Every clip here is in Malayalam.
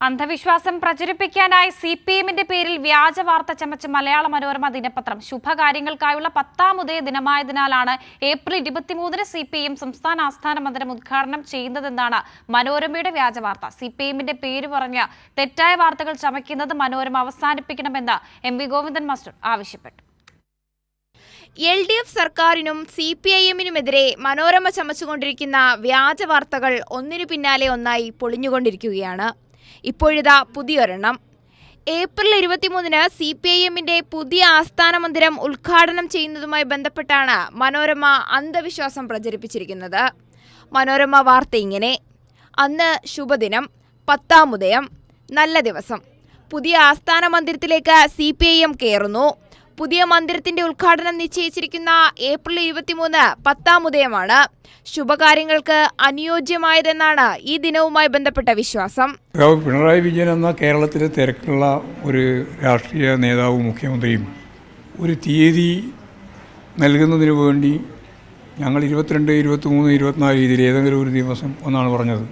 അന്ധവിശ്വാസം പ്രചരിപ്പിക്കാനായി സിപിഎമ്മിന്റെ പേരിൽ വ്യാജ വാർത്ത ചമച്ച മലയാള മനോരമ ദിനപത്രം ശുഭകാര്യങ്ങൾക്കായുള്ള 10ാം ഉദയ ദിനമായതിനാലാണ് ഏപ്രിൽ 23-ന് സിപിഎം സംസ്ഥാന ആസ്ഥാന മന്ദിരം ഉദ്ഘാടനം ചെയ്യുന്നതെന്നാണ് മനോരമയുടെ വ്യാജ വാർത്ത. സിപിഎമ്മിന്റെ പേര് പറഞ്ഞ് തെറ്റായ വാർത്തകൾ ചമയ്ക്കുന്നത് മനോരമ അവസാനിപ്പിക്കണമെന്ന് എം.വി. ഗോവിന്ദൻ മാസ്റ്റർ ആവശ്യപ്പെട്ടു. LDF സർക്കാരിനും CPIM-നുമെതിരെ മനോരമ ചമച്ചുകൊണ്ടിരിക്കുന്ന വ്യാജ വാർത്തകൾ ഒന്നിനു പിന്നാലെ ഒന്നായി പൊളിഞ്ഞുകൊണ്ടിരിക്കുകയാണ്. ഇപ്പോഴിതാ പുതിയൊരെണ്ണം. ഏപ്രിൽ 23-ന് CPIM-ന്റെ പുതിയ ആസ്ഥാന മന്ദിരം ഉദ്ഘാടനം ചെയ്യുന്നതുമായി ബന്ധപ്പെട്ടാണ് മനോരമ അന്ധവിശ്വാസം പ്രചരിപ്പിച്ചിരിക്കുന്നത്. മനോരമ വാർത്ത ഇങ്ങനെ: അന്ന് ശുഭദിനം, 10ാം ഉദയം, നല്ല ദിവസം. പുതിയ ആസ്ഥാന മന്ദിരത്തിലേക്ക് CPIM കയറുന്നു. പുതിയ മന്ദിരത്തിന്റെ ഉദ്ഘാടനം നിശ്ചയിച്ചിരിക്കുന്ന ഏപ്രിൽ 23 10ാം ഉദയമാണ്. ശുഭകാര്യങ്ങൾക്ക് അനുയോജ്യമായതെന്നാണ് ഈ ദിനവുമായി ബന്ധപ്പെട്ട വിശ്വാസം. പിണറായി വിജയൻ എന്ന കേരളത്തിലെ തിരക്കുള്ള ഒരു രാഷ്ട്രീയ നേതാവും മുഖ്യമന്ത്രിയും ഒരു തീയതി നൽകുന്നതിന് വേണ്ടി ഞങ്ങൾ 22, 23, 24 രീതിയിൽ ഏതെങ്കിലും ഒരു ദിവസം ഒന്നാണ് പറഞ്ഞത്.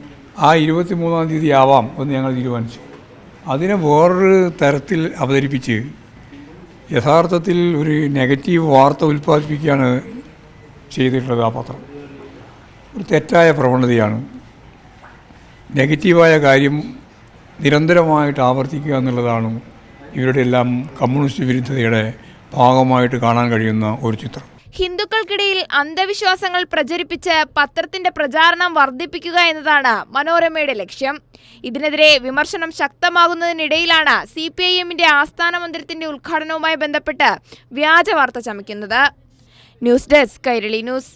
ആ 23-ാം തീയതി ആവാം എന്ന് ഞങ്ങൾ തീരുമാനിച്ചു. അതിനെ വേറൊരു തരത്തിൽ അവതരിപ്പിച്ച് യഥാർത്ഥത്തിൽ ഒരു നെഗറ്റീവ് വാർത്ത ഉൽപ്പാദിപ്പിക്കുകയാണ് ചെയ്തിട്ടുള്ളത്. ആ പത്രം ഒരു തെറ്റായ പ്രവണതയാണ്. നെഗറ്റീവായ കാര്യം നിരന്തരമായിട്ട് ആവർത്തിക്കുക എന്നുള്ളതാണ് ഇവരുടെ എല്ലാം കമ്മ്യൂണിസ്റ്റ് വിരുദ്ധതയുടെ ഭാഗമായിട്ട് കാണാൻ കഴിയുന്ന ഒരു ചിത്രം. ഹിന്ദുക്കൾക്കിടയിൽ അന്ധവിശ്വാസങ്ങൾ പ്രചരിപ്പിച്ച് പത്രത്തിന്റെ പ്രചാരണം വർദ്ധിപ്പിക്കുക എന്നതാണ് മനോരമയുടെ ലക്ഷ്യം. ഇതിനെതിരെ വിമർശനം ശക്തമാകുന്നതിനിടയിലാണ് CPIM-ന്റെ ആസ്ഥാന മന്ദിരത്തിന്റെ ഉദ്ഘാടനവുമായി ബന്ധപ്പെട്ട് വ്യാജ വാർത്ത ചമയ്ക്കുന്നത്. News desk Kairali news.